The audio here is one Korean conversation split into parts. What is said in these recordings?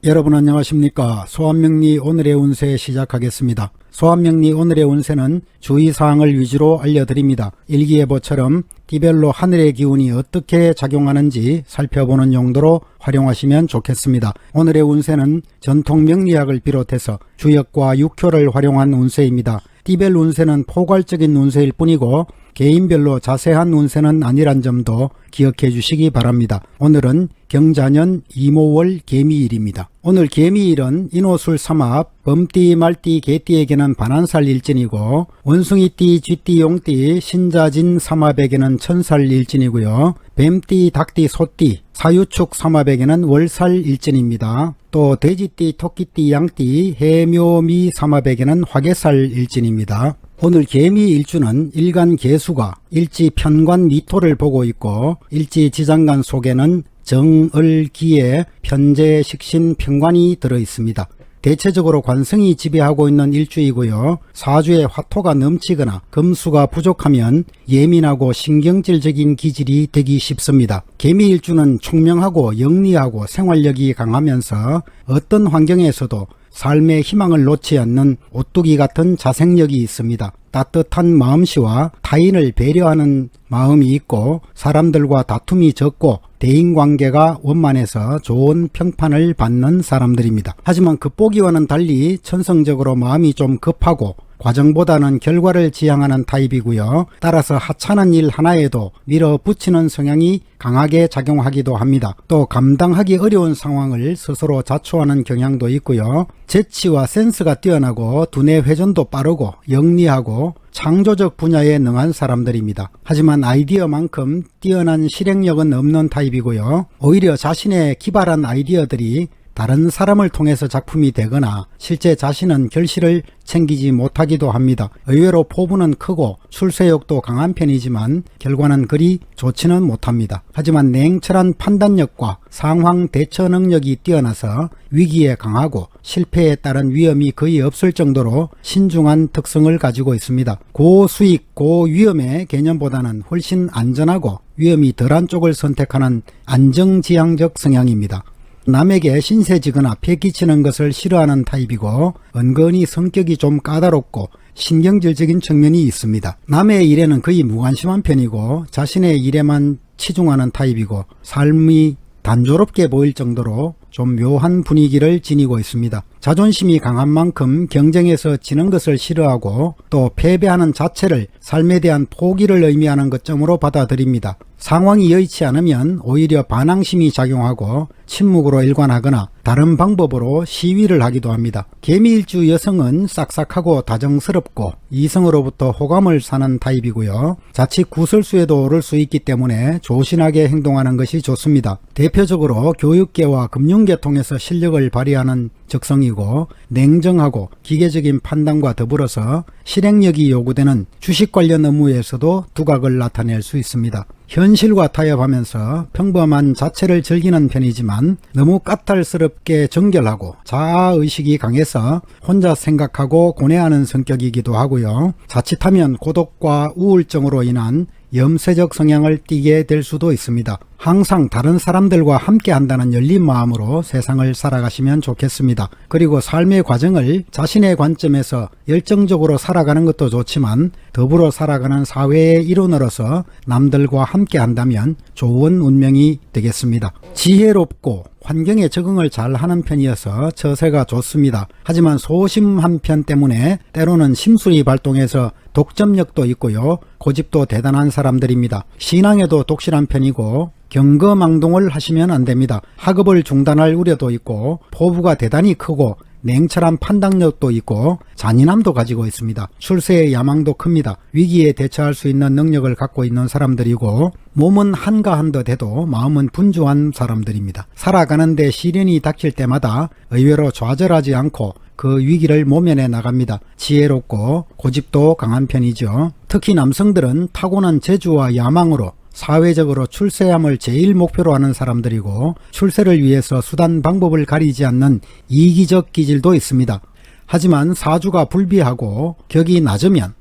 여러분 안녕하십니까. 소환명리 오늘의 운세 시작하겠습니다. 소환명리 오늘의 운세는 주의사항을 위주로 알려드립니다. 일기예보처럼 띠별로 하늘의 기운이 어떻게 작용하는지 살펴보는 용도로 활용하시면 좋겠습니다. 오늘의 운세는 전통 명리학을 비롯해서 주역과 육효를 활용한 운세입니다. 띠별 운세는 포괄적인 운세일 뿐이고 개인별로 자세한 운세는 아니란 점도 기억해 주시기 바랍니다. 오늘은 경자년 이모월 개미일입니다. 오늘 개미일은 인호술 삼합, 범띠, 말띠, 개띠에게는 반한살 일진이고 원숭이띠, 쥐띠, 용띠, 신자진 삼합에게는 천살 일진이고요. 뱀띠, 닭띠, 소띠, 사유축 삼합에게는 월살 일진입니다. 또 돼지띠, 토끼띠, 양띠, 해묘미 삼합에게는 화개살 일진입니다. 오늘 개미 일주는 일간 개수가 일지 편관 미토를 보고 있고 일지 지장간 속에는 정을기에 편재, 식신, 편관이 들어 있습니다. 대체적으로 관성이 지배하고 있는 일주이고요. 사주에 화토가 넘치거나 금수가 부족하면 예민하고 신경질적인 기질이 되기 쉽습니다. 개미일주는 총명하고 영리하고 생활력이 강하면서 어떤 환경에서도 삶의 희망을 놓지 않는 오뚜기 같은 자생력이 있습니다. 따뜻한 마음씨와 타인을 배려하는 마음이 있고 사람들과 다툼이 적고 대인관계가 원만해서 좋은 평판을 받는 사람들입니다. 하지만 겉보기와는 달리 천성적으로 마음이 좀 급하고 과정보다는 결과를 지향하는 타입이고요. 따라서 하찮은 일 하나에도 밀어붙이는 성향이 강하게 작용하기도 합니다. 또 감당하기 어려운 상황을 스스로 자초하는 경향도 있고요. 재치와 센스가 뛰어나고 두뇌 회전도 빠르고 영리하고 창조적 분야에 능한 사람들입니다. 하지만 아이디어만큼 뛰어난 실행력은 없는 타입이고요. 오히려 자신의 기발한 아이디어들이 다른 사람을 통해서 작품이 되거나 실제 자신은 결실을 챙기지 못하기도 합니다. 의외로 포부는 크고 출세욕도 강한 편이지만 결과는 그리 좋지는 못합니다. 하지만 냉철한 판단력과 상황 대처 능력이 뛰어나서 위기에 강하고 실패에 따른 위험이 거의 없을 정도로 신중한 특성을 가지고 있습니다. 고수익 고위험의 개념보다는 훨씬 안전하고 위험이 덜한 쪽을 선택하는 안정지향적 성향입니다. 남에게 신세지거나 패기치는 것을 싫어하는 타입이고 은근히 성격이 좀 까다롭고 신경질적인 측면이 있습니다. 남의 일에는 거의 무관심한 편이고 자신의 일에만 치중하는 타입이고 삶이 단조롭게 보일 정도로 좀 묘한 분위기를 지니고 있습니다. 자존심이 강한 만큼 경쟁에서 지는 것을 싫어하고 또 패배하는 자체를 삶에 대한 포기를 의미하는 것점으로 받아들입니다. 상황이 여의치 않으면 오히려 반항심이 작용하고 침묵으로 일관하거나 다른 방법으로 시위를 하기도 합니다. 개미일주 여성은 싹싹하고 다정스럽고 이성으로부터 호감을 사는 타입이고요. 자칫 구설수에도 오를 수 있기 때문에 조신하게 행동하는 것이 좋습니다. 대표적으로 교육계와 금융계 통해서 실력을 발휘하는 적성이고 냉정하고 기계적인 판단과 더불어서 실행력이 요구되는 주식 관련 업무에서도 두각을 나타낼 수 있습니다. 현실과 타협하면서 평범한 자체를 즐기는 편이지만 너무 까탈스럽게 정결하고 자아의식이 강해서 혼자 생각하고 고뇌하는 성격이기도 하고요. 자칫하면 고독과 우울증으로 인한 염세적 성향을 띠게 될 수도 있습니다. 항상 다른 사람들과 함께 한다는 열린 마음으로 세상을 살아가시면 좋겠습니다. 그리고 삶의 과정을 자신의 관점에서 열정적으로 살아가는 것도 좋지만 더불어 살아가는 사회의 일원으로서 남들과 함께 한다면 좋은 운명이 되겠습니다. 지혜롭고 환경에 적응을 잘 하는 편이어서 처세가 좋습니다. 하지만 소심한 편 때문에 때로는 심술이 발동해서 독점력도 있고요. 고집도 대단한 사람들입니다. 신앙에도 독실한 편이고 경거망동을 하시면 안됩니다. 학업을 중단할 우려도 있고 포부가 대단히 크고 냉철한 판단력도 있고 잔인함도 가지고 있습니다. 출세의 야망도 큽니다. 위기에 대처할 수 있는 능력을 갖고 있는 사람들이고 몸은 한가한 듯 해도 마음은 분주한 사람들입니다. 살아가는데 시련이 닥칠 때마다 의외로 좌절하지 않고 그 위기를 모면해 나갑니다. 지혜롭고 고집도 강한 편이죠. 특히 남성들은 타고난 재주와 야망으로 사회적으로 출세함을 제일 목표로 하는 사람들이고 출세를 위해서 수단 방법을 가리지 않는 이기적 기질도 있습니다. 하지만 사주가 불비하고 격이 낮으면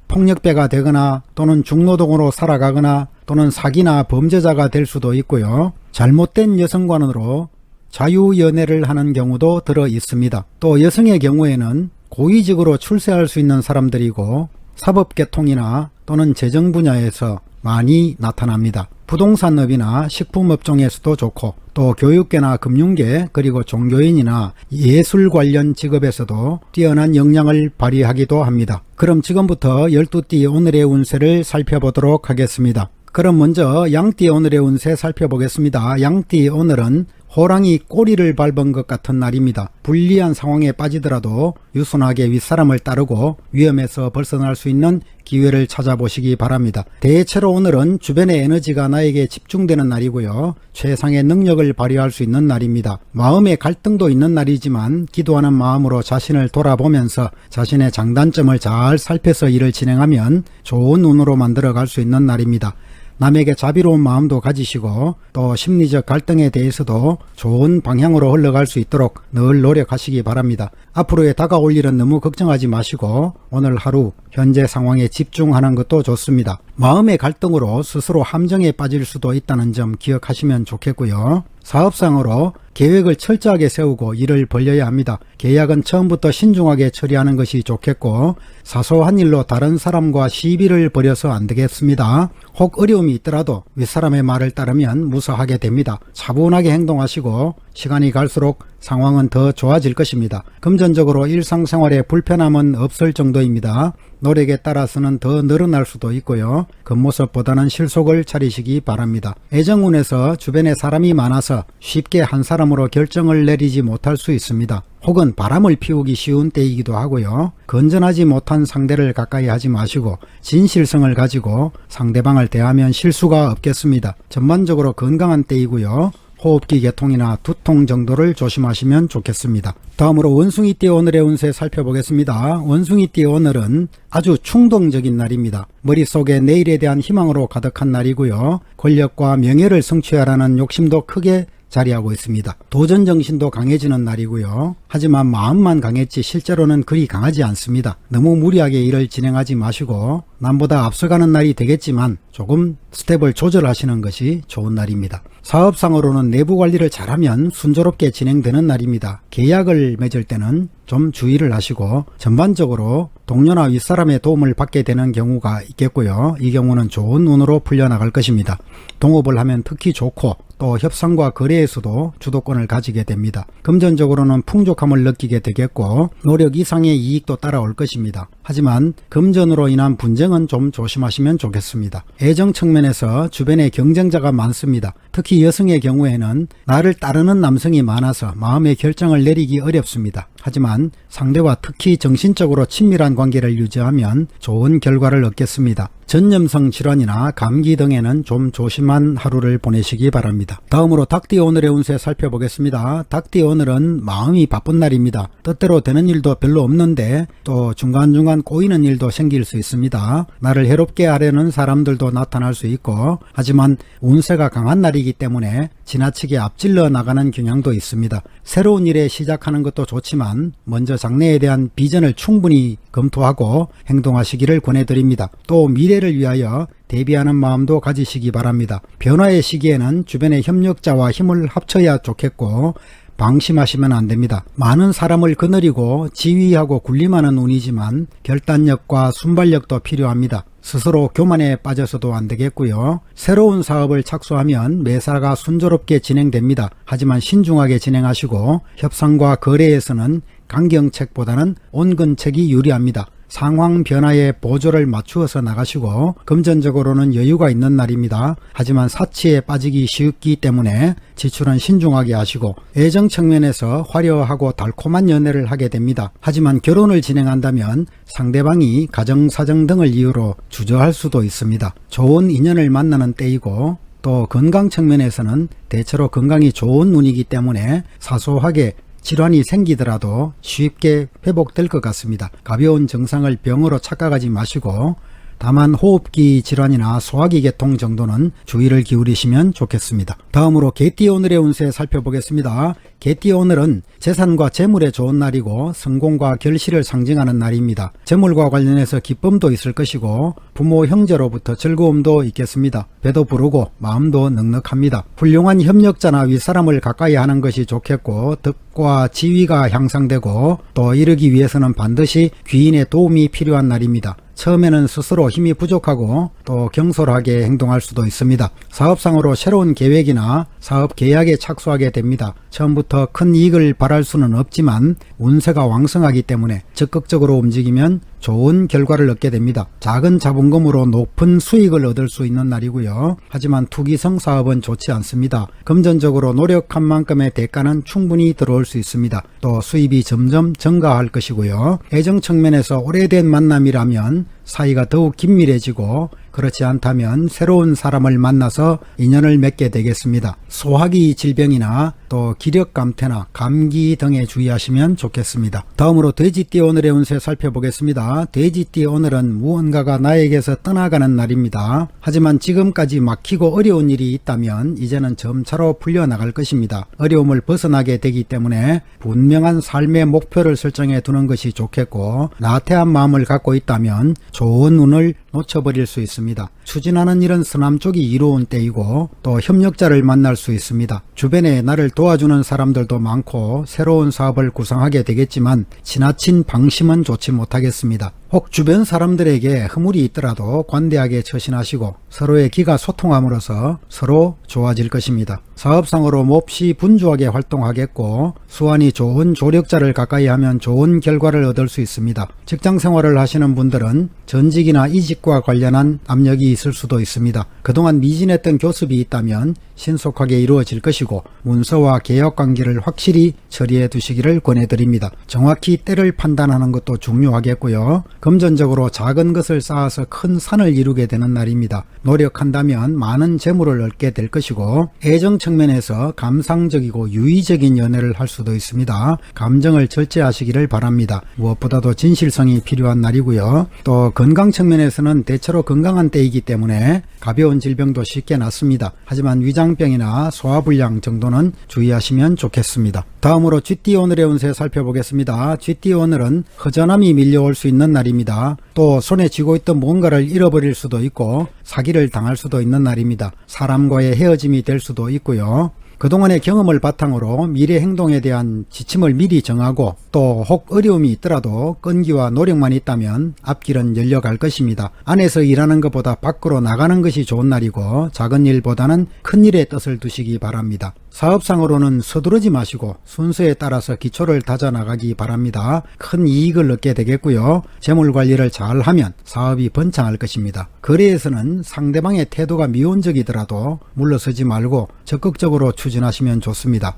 폭력배가 되거나 또는 중노동으로 살아가거나 또는 사기나 범죄자가 될 수도 있고요. 잘못된 여성관으로 자유연애를 하는 경우도 들어 있습니다. 또 여성의 경우에는 고위직으로 출세할 수 있는 사람들이고 사법계통이나 또는 재정 분야에서 많이 나타납니다. 부동산업이나 식품업종에서도 좋고 또 교육계나 금융계 그리고 종교인이나 예술 관련 직업에서도 뛰어난 역량을 발휘하기도 합니다. 그럼 지금부터 12띠 오늘의 운세를 살펴보도록 하겠습니다. 그럼 먼저 양띠 오늘의 운세 살펴보겠습니다. 양띠 오늘은 호랑이 꼬리를 밟은 것 같은 날입니다. 불리한 상황에 빠지더라도 유순하게 윗사람을 따르고 위험에서 벗어날 수 있는 기회를 찾아보시기 바랍니다. 대체로 오늘은 주변의 에너지가 나에게 집중되는 날이고요. 최상의 능력을 발휘할 수 있는 날입니다. 마음의 갈등도 있는 날이지만 기도하는 마음으로 자신을 돌아보면서 자신의 장단점을 잘 살펴서 일을 진행하면 좋은 운으로 만들어갈 수 있는 날입니다. 남에게 자비로운 마음도 가지시고 또 심리적 갈등에 대해서도 좋은 방향으로 흘러갈 수 있도록 늘 노력하시기 바랍니다. 앞으로의 다가올 일은 너무 걱정하지 마시고 오늘 하루 현재 상황에 집중하는 것도 좋습니다. 마음의 갈등으로 스스로 함정에 빠질 수도 있다는 점 기억하시면 좋겠고요. 사업상으로 계획을 철저하게 세우고 일을 벌려야 합니다. 계약은 처음부터 신중하게 처리하는 것이 좋겠고 사소한 일로 다른 사람과 시비를 벌여서 안 되겠습니다. 혹 어려움이 있더라도 윗사람의 말을 따르면 무사하게 됩니다. 차분하게 행동하시고 시간이 갈수록 상황은 더 좋아질 것입니다. 금전적으로 일상생활에 불편함은 없을 정도입니다. 노력에 따라서는 더 늘어날 수도 있고요. 겉모습보다는 실속을 차리시기 바랍니다. 애정운에서 주변에 사람이 많아서 쉽게 한 사람으로 결정을 내리지 못할 수 있습니다. 혹은 바람을 피우기 쉬운 때이기도 하고요. 건전하지 못한 상대를 가까이 하지 마시고 진실성을 가지고 상대방을 대하면 실수가 없겠습니다. 전반적으로 건강한 때이고요. 호흡기 개통이나 두통 정도를 조심하시면 좋겠습니다. 다음으로 원숭이띠 오늘의 운세 살펴보겠습니다. 원숭이띠 오늘은 아주 충동적인 날입니다. 머릿속에 내일에 대한 희망으로 가득한 날이고요. 권력과 명예를 성취하라는 욕심도 크게 자리하고 있습니다. 도전정신도 강해지는 날이고요. 하지만 마음만 강했지 실제로는 그리 강하지 않습니다. 너무 무리하게 일을 진행하지 마시고 남보다 앞서가는 날이 되겠지만 조금 스텝을 조절하시는 것이 좋은 날입니다. 사업상으로는 내부 관리를 잘하면 순조롭게 진행되는 날입니다. 계약을 맺을 때는 좀 주의를 하시고 전반적으로 동료나 윗사람의 도움을 받게 되는 경우가 있겠고요. 이 경우는 좋은 운으로 풀려나갈 것입니다. 동업을 하면 특히 좋고 또 협상과 거래에서도 주도권을 가지게 됩니다. 금전적으로는 풍족함을 느끼게 되겠고 노력 이상의 이익도 따라올 것입니다. 하지만 금전으로 인한 분쟁은 좀 조심하시면 좋겠습니다. 애정 측면에서 주변에 경쟁자가 많습니다. 특히 여성의 경우에는 나를 따르는 남성이 많아서 마음의 결정을 내리기 어렵습니다. 하지만 상대와 특히 정신적으로 친밀한 관계를 유지하면 좋은 결과를 얻겠습니다. 전염성 질환이나 감기 등에는 좀 조심한 하루를 보내시기 바랍니다. 다음으로 닭띠 오늘의 운세 살펴보겠습니다. 닭띠 오늘은 마음이 바쁜 날입니다. 뜻대로 되는 일도 별로 없는데 또 중간중간 꼬이는 일도 생길 수 있습니다. 나를 해롭게 하려는 사람들도 나타날 수 있고 하지만 운세가 강한 날이기 때문에 지나치게 앞질러 나가는 경향도 있습니다. 새로운 일에 시작하는 것도 좋지만 먼저 장래에 대한 비전을 충분히 검토하고 행동하시기를 권해드립니다. 또 미래를 위하여 대비하는 마음도 가지시기 바랍니다. 변화의 시기에는 주변의 협력자와 힘을 합쳐야 좋겠고 방심하시면 안됩니다. 많은 사람을 거느리고 지휘하고 군림하는 운이지만 결단력과 순발력도 필요합니다. 스스로 교만에 빠져서도 안되겠고요. 새로운 사업을 착수하면 매사가 순조롭게 진행됩니다. 하지만 신중하게 진행하시고 협상과 거래에서는 강경책보다는 온건책이 유리합니다. 상황 변화에 보조를 맞추어서 나가시고 금전적으로는 여유가 있는 날입니다. 하지만 사치에 빠지기 쉽기 때문에 지출은 신중하게 하시고 애정 측면에서 화려하고 달콤한 연애를 하게 됩니다. 하지만 결혼을 진행한다면 상대방이 가정사정 등을 이유로 주저할 수도 있습니다. 좋은 인연을 만나는 때이고 또 건강 측면에서는 대체로 건강이 좋은 운이기 때문에 사소하게 질환이 생기더라도 쉽게 회복될 것 같습니다. 가벼운 증상을 병으로 착각하지 마시고 다만 호흡기 질환이나 소화기 계통 정도는 주의를 기울이시면 좋겠습니다. 다음으로 개띠 오늘의 운세 살펴보겠습니다. 개띠 오늘은 재산과 재물에 좋은 날이고 성공과 결실을 상징하는 날입니다. 재물과 관련해서 기쁨도 있을 것이고 부모 형제로부터 즐거움도 있겠습니다. 배도 부르고 마음도 넉넉합니다. 훌륭한 협력자나 윗사람을 가까이 하는 것이 좋겠고 덕과 지위가 향상되고 또 이르기 위해서는 반드시 귀인의 도움이 필요한 날입니다. 처음에는 스스로 힘이 부족하고 또 경솔하게 행동할 수도 있습니다. 사업상으로 새로운 계획이나 사업 계약에 착수하게 됩니다. 처음부터 큰 이익을 바랄 수는 없지만 운세가 왕성하기 때문에 적극적으로 움직이면 좋은 결과를 얻게 됩니다. 작은 자본금으로 높은 수익을 얻을 수 있는 날이고요. 하지만 투기성 사업은 좋지 않습니다. 금전적으로 노력한 만큼의 대가는 충분히 들어올 수 있습니다. 또 수입이 점점 증가할 것이고요. 애정 측면에서 오래된 만남이라면 사이가 더욱 긴밀해지고 그렇지 않다면 새로운 사람을 만나서 인연을 맺게 되겠습니다. 소화기 질병이나 또 기력 감퇴나 감기 등에 주의하시면 좋겠습니다. 다음으로 돼지띠 오늘의 운세 살펴보겠습니다. 돼지띠 오늘은 무언가가 나에게서 떠나가는 날입니다. 하지만 지금까지 막히고 어려운 일이 있다면 이제는 점차로 풀려나갈 것입니다. 어려움을 벗어나게 되기 때문에 분명한 삶의 목표를 설정해 두는 것이 좋겠고 나태한 마음을 갖고 있다면 좋은 운을 놓쳐버릴 수 있습니다. 추진하는 일은 서남 쪽이 이로운 때이고 또 협력자를 만날 수 있습니다. 주변에 나를 도와주는 사람들도 많고 새로운 사업을 구상하게 되겠지만 지나친 방심은 좋지 못하겠습니다. 혹 주변 사람들에게 허물이 있더라도 관대하게 처신하시고 서로의 기가 소통함으로써 서로 좋아질 것입니다. 사업상으로 몹시 분주하게 활동하겠고 수완이 좋은 조력자를 가까이 하면 좋은 결과를 얻을 수 있습니다. 직장생활을 하시는 분들은 전직이나 이직과 관련한 압력이 있을 수도 있습니다. 그동안 미진했던 교습이 있다면 신속하게 이루어질 것이고 문서와 계약관계를 확실히 처리해 두시기를 권해드립니다. 정확히 때를 판단하는 것도 중요하겠고요. 금전적으로 작은 것을 쌓아서 큰 산을 이루게 되는 날입니다. 노력한다면 많은 재물을 얻게 될 것이고 애정 측면에서 감상적이고 유의적인 연애를 할 수도 있습니다. 감정을 절제하시기를 바랍니다. 무엇보다도 진실성이 필요한 날이고요. 또 건강 측면에서는 대체로 건강한 때이기 때문에 가벼운 질병도 쉽게 낫습니다. 하지만 위장병이나 소화불량 정도는 주의하시면 좋겠습니다. 다음으로 쥐띠 오늘의 운세 살펴보겠습니다. 쥐띠 오늘은 허전함이 밀려올 수 있는 날입니다. 또 손에 쥐고 있던 뭔가를 잃어버릴 수도 있고 사기를 당할 수도 있는 날입니다. 사람과의 헤어짐이 될 수도 있고요. 그동안의 경험을 바탕으로 미래 행동에 대한 지침을 미리 정하고 또 혹 어려움이 있더라도 끈기와 노력만 있다면 앞길은 열려갈 것입니다. 안에서 일하는 것보다 밖으로 나가는 것이 좋은 날이고 작은 일보다는 큰 일에 뜻을 두시기 바랍니다. 사업상으로는 서두르지 마시고 순서에 따라서 기초를 다져나가기 바랍니다. 큰 이익을 얻게 되겠고요. 재물관리를 잘하면 사업이 번창할 것입니다. 거래에서는 상대방의 태도가 미온적이더라도 물러서지 말고 적극적으로 추진하시면 좋습니다.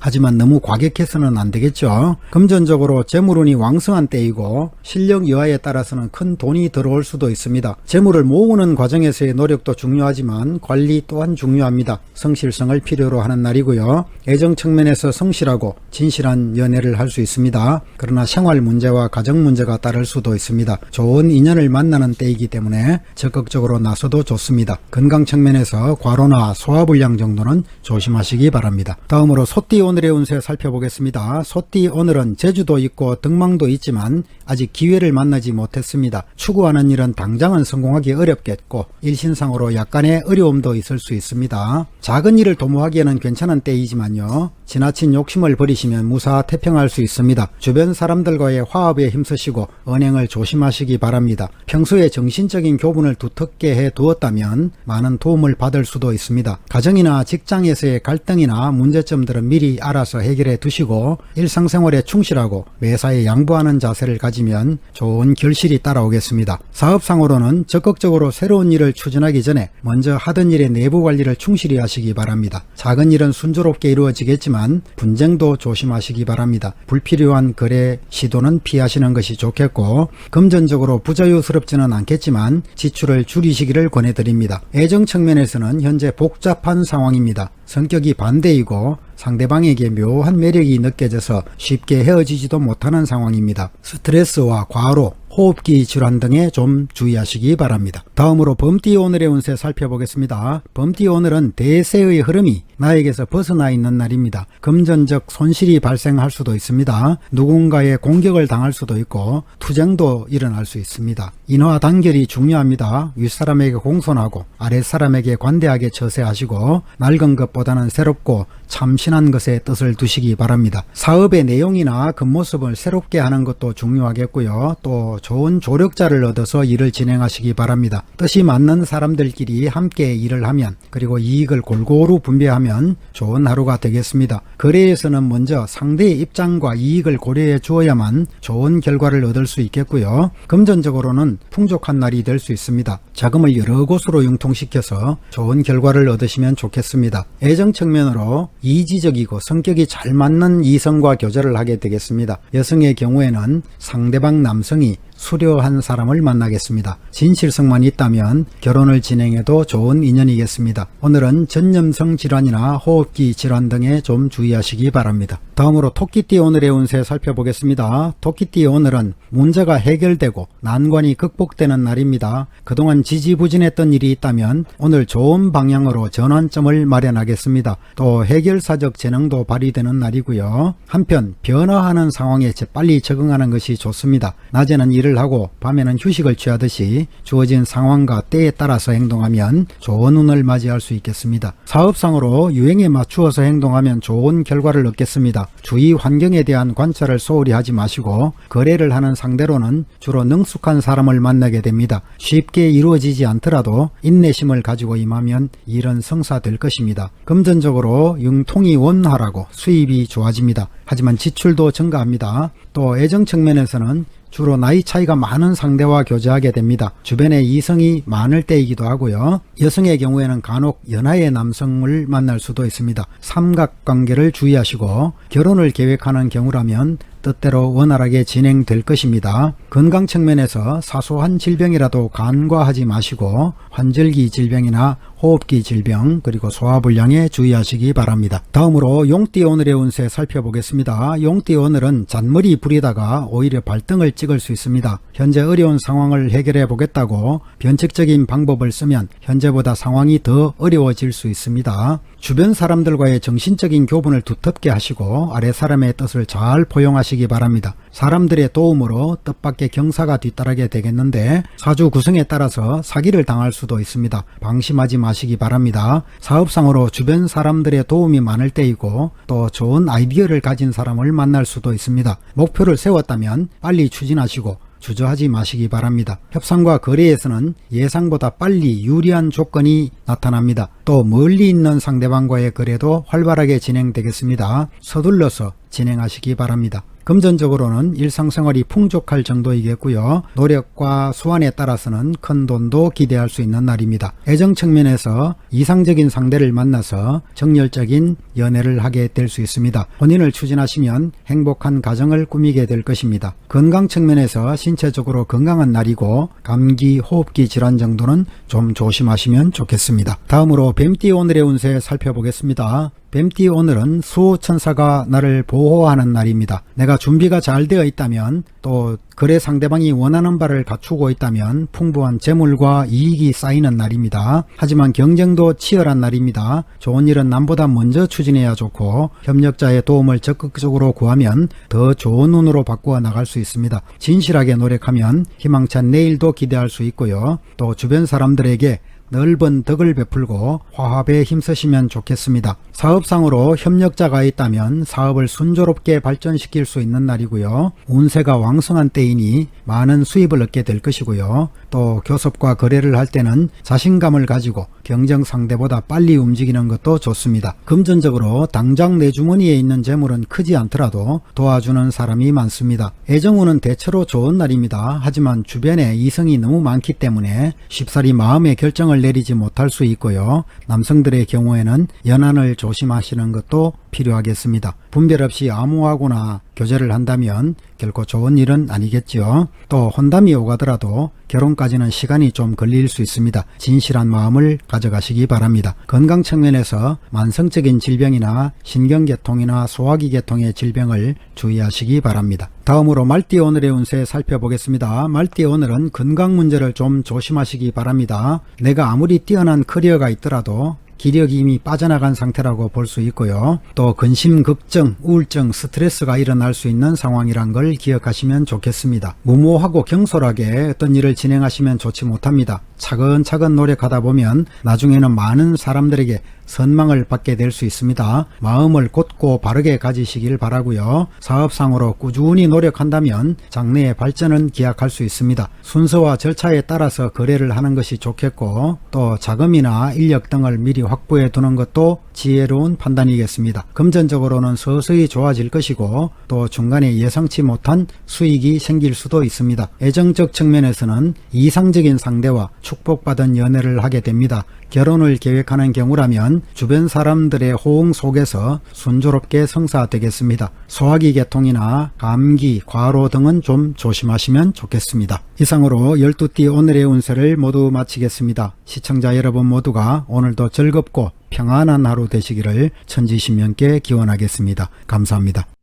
하지만 너무 과격해서는 안 되겠죠. 금전적으로 재물운이 왕성한 때이고 실력 여하에 따라서는 큰 돈이 들어올 수도 있습니다. 재물을 모으는 과정에서의 노력도 중요하지만 관리 또한 중요합니다. 성실성을 필요로 하는 날이고요. 애정 측면에서 성실하고 진실한 연애를 할 수 있습니다. 그러나 생활 문제와 가정 문제가 따를 수도 있습니다. 좋은 인연을 만나는 때이기 때문에 적극적으로 나서도 좋습니다. 건강 측면에서 과로나 소화불량 정도는 조심하시기 바랍니다. 다음으로 소띠 오늘의 운세 살펴보겠습니다. 소띠 오늘은 재주도 있고 덕망도 있지만 아직 기회를 만나지 못했습니다. 추구하는 일은 당장은 성공하기 어렵겠고 일신상으로 약간의 어려움도 있을 수 있습니다. 작은 일을 도모하기에는 괜찮은 때이지만요. 지나친 욕심을 버리시면 무사태평할 수 있습니다. 주변 사람들과의 화합에 힘쓰시고 언행을 조심하시기 바랍니다. 평소에 정신적인 교분을 두텁게 해 두었다면 많은 도움을 받을 수도 있습니다. 가정이나 직장에서의 갈등이나 문제점들은 미리 알아서 해결해 두시고 일상생활에 충실하고 매사에 양보하는 자세를 가지면 좋은 결실이 따라오겠습니다. 사업상으로는 적극적으로 새로운 일을 추진하기 전에 먼저 하던 일의 내부 관리를 충실히 하시기 바랍니다. 작은 일은 순조롭게 이루어지겠지만 분쟁도 조심하시기 바랍니다. 불필요한 거래 시도는 피하시는 것이 좋겠고 금전적으로 부자유스럽지는 않겠지만 지출을 줄이시기를 권해드립니다. 애정 측면에서는 현재 복잡한 상황입니다. 성격이 반대이고 상대방에게 묘한 매력이 느껴져서 쉽게 헤어지지도 못하는 상황입니다. 스트레스와 과로, 호흡기 질환 등에 좀 주의하시기 바랍니다. 다음으로 범띠 오늘의 운세 살펴보겠습니다. 범띠 오늘은 대세의 흐름이 나에게서 벗어나 있는 날입니다. 금전적 손실이 발생할 수도 있습니다. 누군가의 공격을 당할 수도 있고 투쟁도 일어날 수 있습니다. 인화 단결이 중요합니다. 윗사람에게 공손하고 아랫사람에게 관대하게 처세하시고 낡은 것보다는 새롭고 참신한 것에 뜻을 두시기 바랍니다. 사업의 내용이나 겉모습을 새롭게 하는 것도 중요하겠고요. 또 좋은 조력자를 얻어서 일을 진행하시기 바랍니다. 뜻이 맞는 사람들끼리 함께 일을 하면 그리고 이익을 골고루 분배하면 좋은 하루가 되겠습니다. 거래에서는 먼저 상대의 입장과 이익을 고려해 주어야만 좋은 결과를 얻을 수 있겠고요. 금전적으로는 풍족한 날이 될 수 있습니다. 자금을 여러 곳으로 융통시켜서 좋은 결과를 얻으시면 좋겠습니다. 애정 측면으로 이지적이고 성격이 잘 맞는 이성과 교제를 하게 되겠습니다. 여성의 경우에는 상대방 남성이 수려한 사람을 만나겠습니다. 진실성만 있다면 결혼을 진행해도 좋은 인연이겠습니다. 오늘은 전염성 질환이나 호흡기 질환 등에 좀 주의하시기 바랍니다. 다음으로 토끼띠 오늘의 운세 살펴보겠습니다. 토끼띠 오늘은 문제가 해결되고 난관이 극복되는 날입니다. 그동안 지지부진했던 일이 있다면 오늘 좋은 방향으로 전환점을 마련하겠습니다. 또 해결사적 재능도 발휘되는 날이고요. 한편 변화하는 상황에 빨리 적응하는 것이 좋습니다. 낮에는 일을 하고 밤에는 휴식을 취하듯이 주어진 상황과 때에 따라서 행동하면 좋은 운을 맞이할 수 있겠습니다. 사업상으로 유행에 맞추어서 행동하면 좋은 결과를 얻겠습니다. 주위 환경에 대한 관찰을 소홀히 하지 마시고 거래를 하는 상대로는 주로 능숙한 사람을 만나게 됩니다. 쉽게 이루어지지 않더라도 인내심을 가지고 임하면 일은 성사될 것입니다. 금전적으로 융통이 원활하고 수입이 좋아집니다. 하지만 지출도 증가합니다. 또 애정 측면에서는 주로 나이 차이가 많은 상대와 교제하게 됩니다. 주변에 이성이 많을 때이기도 하고요. 여성의 경우에는 간혹 연하의 남성을 만날 수도 있습니다. 삼각관계를 주의하시고 결혼을 계획하는 경우라면 뜻대로 원활하게 진행될 것입니다. 건강 측면에서 사소한 질병이라도 간과하지 마시고 환절기 질병이나 호흡기 질병 그리고 소화불량에 주의하시기 바랍니다. 다음으로 용띠 오늘의 운세 살펴보겠습니다. 용띠 오늘은 잔머리 부리다가 오히려 발등을 찍을 수 있습니다. 현재 어려운 상황을 해결해 보겠다고 변칙적인 방법을 쓰면 현재보다 상황이 더 어려워질 수 있습니다. 주변 사람들과의 정신적인 교분을 두텁게 하시고 아랫사람의 뜻을 잘 포용하시기 바랍니다. 사람들의 도움으로 뜻밖의 경사가 뒤따르게 되겠는데 사주 구성에 따라서 사기를 당할 수도 있습니다. 방심하지 마시기 바랍니다. 사업상으로 주변 사람들의 도움이 많을 때이고 또 좋은 아이디어를 가진 사람을 만날 수도 있습니다. 목표를 세웠다면 빨리 추진하시고 주저하지 마시기 바랍니다. 협상과 거래에서는 예상보다 빨리 유리한 조건이 나타납니다. 또 멀리 있는 상대방과의 거래도 활발하게 진행되겠습니다. 서둘러서 진행하시기 바랍니다. 금전적으로는 일상생활이 풍족할 정도이겠고요. 노력과 수완에 따라서는 큰 돈도 기대할 수 있는 날입니다. 애정 측면에서 이상적인 상대를 만나서 정열적인 연애를 하게 될 수 있습니다. 혼인을 추진하시면 행복한 가정을 꾸미게 될 것입니다. 건강 측면에서 신체적으로 건강한 날이고 감기, 호흡기 질환 정도는 좀 조심하시면 좋겠습니다. 다음으로 뱀띠 오늘의 운세 살펴보겠습니다. 뱀띠 오늘은 수호천사가 나를 보호하는 날입니다. 내가 준비가 잘 되어 있다면 또 거래 상대방이 원하는 바를 갖추고 있다면 풍부한 재물과 이익이 쌓이는 날입니다. 하지만 경쟁도 치열한 날입니다. 좋은 일은 남보다 먼저 추진해야 좋고 협력자의 도움을 적극적으로 구하면 더 좋은 운으로 바꾸어 나갈 수 있습니다. 진실하게 노력하면 희망찬 내일도 기대할 수 있고요. 또 주변 사람들에게 넓은 덕을 베풀고 화합에 힘쓰시면 좋겠습니다. 사업상으로 협력자가 있다면 사업을 순조롭게 발전시킬 수 있는 날이고요. 운세가 왕성한 때이니 많은 수입을 얻게 될 것이고요. 또 교섭과 거래를 할 때는 자신감을 가지고 경쟁 상대보다 빨리 움직이는 것도 좋습니다. 금전적으로 당장 내 주머니에 있는 재물은 크지 않더라도 도와주는 사람이 많습니다. 애정운은 대체로 좋은 날입니다. 하지만 주변에 이성이 너무 많기 때문에 쉽사리 마음의 결정을 내리지 못할 수 있고요. 남성들의 경우에는 연한을 조심하시는 것도 필요하겠습니다. 분별 없이 암호하거나 교제를 한다면 결코 좋은 일은 아니겠죠. 또 혼담이 오가더라도 결혼까지는 시간이 좀 걸릴 수 있습니다. 진실한 마음을 가져가시기 바랍니다. 건강 측면에서 만성적인 질병이나 신경계통이나 소화기 계통의 질병을 주의하시기 바랍니다. 다음으로 말띠 오늘의 운세 살펴보겠습니다. 말띠 오늘은 건강 문제를 좀 조심하시기 바랍니다. 내가 아무리 뛰어난 커리어가 있더라도 기력이 이미 빠져나간 상태라고 볼 수 있고요. 또 근심, 걱정, 우울증, 스트레스가 일어날 수 있는 상황이란 걸 기억하시면 좋겠습니다. 무모하고 경솔하게 어떤 일을 진행하시면 좋지 못합니다. 차근차근 노력하다 보면 나중에는 많은 사람들에게 선망을 받게 될 수 있습니다. 마음을 곧고 바르게 가지시길 바라고요. 사업상으로 꾸준히 노력한다면 장래의 발전은 기약할 수 있습니다. 순서와 절차에 따라서 거래를 하는 것이 좋겠고 또 자금이나 인력 등을 미리 확보해 두는 것도 지혜로운 판단이겠습니다. 금전적으로는 서서히 좋아질 것이고 또 중간에 예상치 못한 수익이 생길 수도 있습니다. 애정적 측면에서는 이상적인 상대와 축복받은 연애를 하게 됩니다. 결혼을 계획하는 경우라면 주변 사람들의 호응 속에서 순조롭게 성사되겠습니다. 소화기 계통이나 감기, 과로 등은 좀 조심하시면 좋겠습니다. 이상으로 12띠 오늘의 운세를 모두 마치겠습니다. 시청자 여러분 모두가 오늘도 즐겁고 평안한 하루 되시기를 천지신명께 기원하겠습니다. 감사합니다.